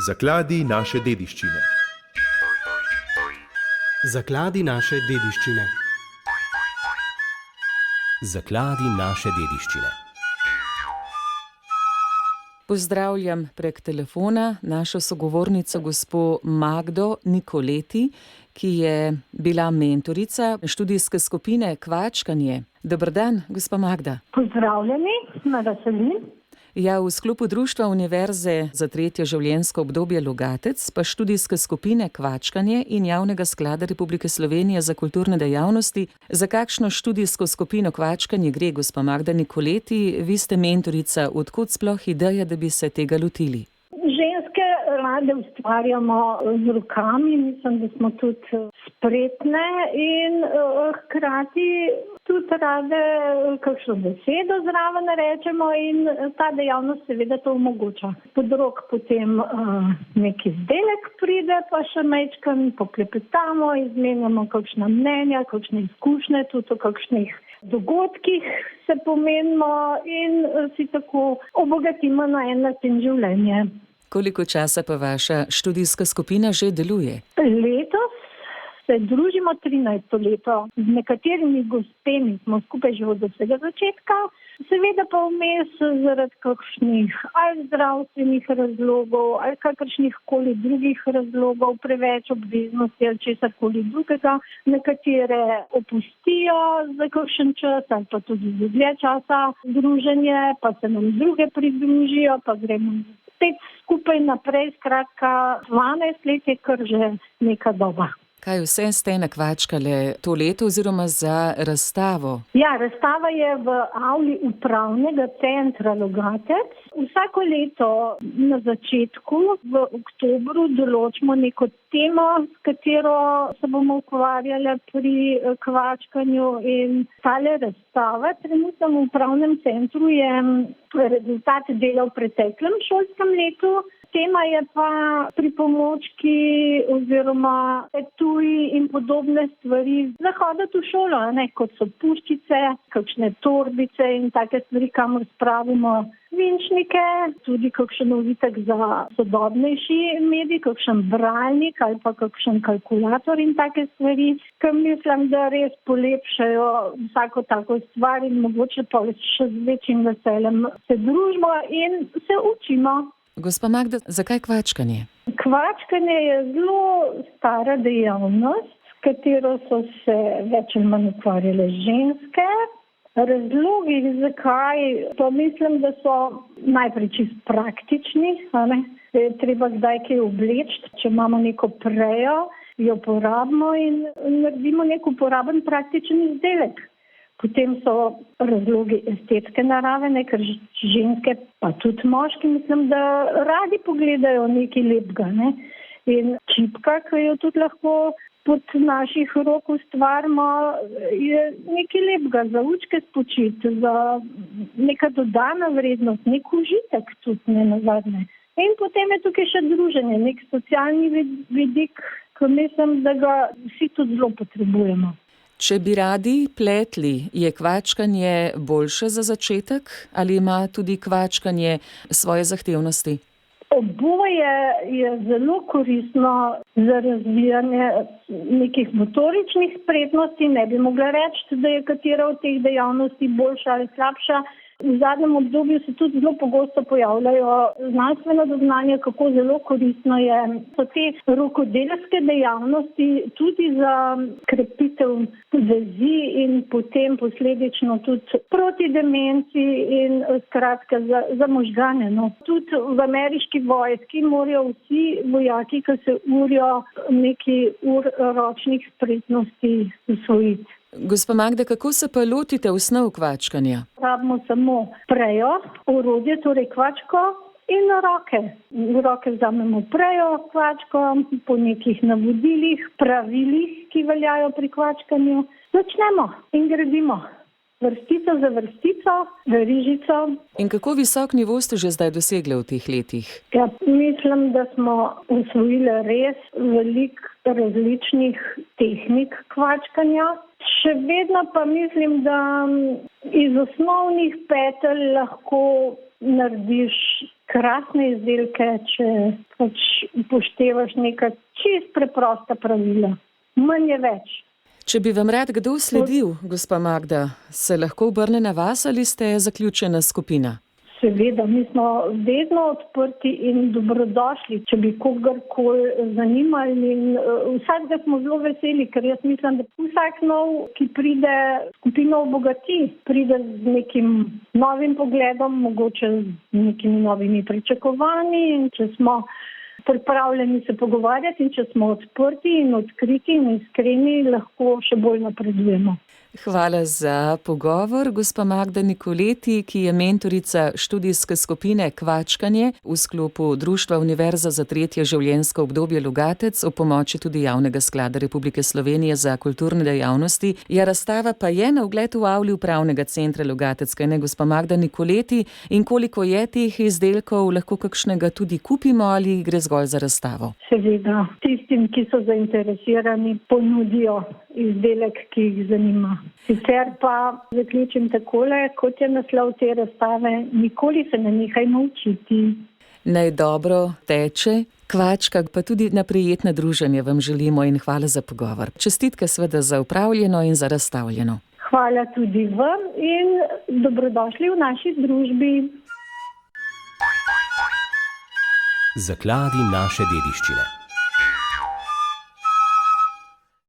Zakladi naše dediščine. Zakladi naše dediščine. Zakladi naše dediščine. Pozdravljam prek telefona našo sogovornico gospo Magdo Nikoleti, ki je bila mentorica študijske skupine Kvačkanje. Dober dan, gospa Magda. Pozdravljeni, me veseli. Ja, v sklopu Društva Univerze za tretje življenjsko obdobje Logatec pa študijske skupine Kvačkanje in Javnega sklada Republike Slovenije za kulturne dejavnosti. Za kakšno študijsko skupino Kvačkanje gre, gospa Magda Nikoleti? Vi ste mentorica, odkot sploh ideja, da bi se tega lotili? Ženske rade ustvarjamo z rokami, mislim, da smo tudi spretne in hkrati tudi rade kakšno besedo zraven rečemo in ta dejavnost seveda to omogoča. Pod rok potem neki izdelek pride, pa še majčkeno poklepetamo, izmenjamo kakšna mnenja, kakšne izkušnje, tudi o kakšnih dogodkih se pomenimo in si tako obogatimo na en način življenje. Koliko časa pa vaša študijska skupina že deluje? Letos se družimo 13. leto. Z nekaterimi gospemi smo skupaj že od vsega začetka. Seveda pa vmes zaradi kakšnih ali zdravstvenih razlogov ali kakršnih koli drugih razlogov, preveč obveznosti ali česarkoli drugega, nekatere opustijo za kakšen čas ali pa tudi za dlje časa druženje, pa se nam druge pridružijo, pa gremo spet skupaj naprej. Skratka, 12 let je kar že neka doba. Kaj vse ste nakvačkale to leto oziroma za razstavo? Ja, razstava je v avli upravnega centra Logatec. Vsako leto na začetku v oktobru določimo neko temo, s katero se bomo ukvarjali pri kvačkanju, in tale razstava trenutno v upravnem centru je rezultat dela v preteklem šolskem letu. Tema je pa pripomočki oziroma etuji in podobne stvari za hoditi v šolo, kot so puščice, kakšne torbice in take stvari, kamor spravimo vinčnike, tudi kakšen novitek za sodobnejši medij, kakšen bralnik ali pa kakšen kalkulator in take stvari, ki mislim, da res polepšajo vsako tako stvar in mogoče pa še z večjim veseljem se družimo in se učimo. Gospa Magda, zakaj kvačkanje? Kvačkanje je zelo stara dejavnost, s katero so se več ali manj ukvarjale ženske. Razlogi, zakaj, pa mislim, da so najprej čisto praktični. Treba kdaj kaj obleči, če imamo neko prejo, jo porabimo in naredimo nek uporaben praktičen izdelek. Potem so razlogi estetske narave, ker ženske, pa tudi moški, mislim, da radi pogledajo nekaj lepega. In čipka, ki jo tudi lahko pod naših rok ustvarimo, je nekaj lepega za učke spočiti, za neka dodana vrednost, nek užitek tudi nenazadnje. In potem je tukaj še druženje, nek socialni vidik, ki mislim, da ga vsi tudi zelo potrebujemo. Če bi radi pletli, je kvačkanje boljše za začetek ali ima tudi kvačkanje svoje zahtevnosti? Oboje je zelo koristno za razvijanje nekih motoričnih spretnosti. Ne bi mogla reči, da je katera od teh dejavnosti boljša ali slabša. V zadnjem obdobju se tudi zelo pogosto pojavljajo znanstvena dognanja, kako zelo koristno so te rokodelske dejavnosti tudi za krepitev vezi in potem posledično tudi proti demenci in skratka za možgane. Tudi v ameriški vojski morajo vsi vojaki, ki se urijo, nekaj ur ročnih spretnosti usvojiti. Gospa Magda, kako se pa lotite osnov kvačkanja? Rabimo samo prejo, orodje, torej kvačko in roke. V roke vzamemo prejo, kvačko, po nekih navodilih, pravilih, ki veljajo pri kvačkanju. Začnemo in gradimo. Vrstico za vrstico, verižico. In kako visok nivo ste že zdaj dosegli v teh letih? Ja, mislim, da smo usvojili res veliko različnih tehnik kvačkanja. Še vedno pa mislim, da iz osnovnih petelj lahko narediš krasne izdelke, če pač upoštevaš neka čist preprosta pravila. Manj je več. Če bi vam rad kdo sledil, gospa Magda, se lahko obrne na vas ali ste zaključena skupina? Seveda, mi smo vedno odprti in dobrodošli, če bi kogarkoli zanimali. In vsakega smo zelo veseli, ker jaz mislim, da vsak nov, ki pride, skupino obogati, pride z nekim novim pogledom, mogoče z nekimi novimi pričakovanji. In če smo pripravljeni se pogovarjati in če smo odprti in odkriti in iskreni, lahko še bolj napredujemo. Hvala za pogovor, gospa Magda Nikoleti, ki je mentorica študijske skupine Kvačkanje v sklopu Društva Univerza za tretje življenjsko obdobje Logatec ob pomoči tudi Javnega sklada Republike Slovenije za kulturne dejavnosti. Ja, razstava pa je na ogled v avli Upravnega centra Logatec, kajne, gospa Magda Nikoleti, in koliko je teh izdelkov, lahko kakšnega tudi kupimo ali gre zgolj za razstavo? Seveda, tistim, ki so zainteresirani, ponudijo izdelek, ki jih zanima. Sicer pa zaključim takole, kot je naslov te razstave, nikoli se ne nehajmo učiti. Naj dobro teče, kvačka, pa tudi na prijetno druženje vam želimo in hvala za pogovor. Čestitke seveda za upravljeno in za razstavljeno. Hvala tudi vam in dobrodošli v naši družbi. Zakladi naše dediščine.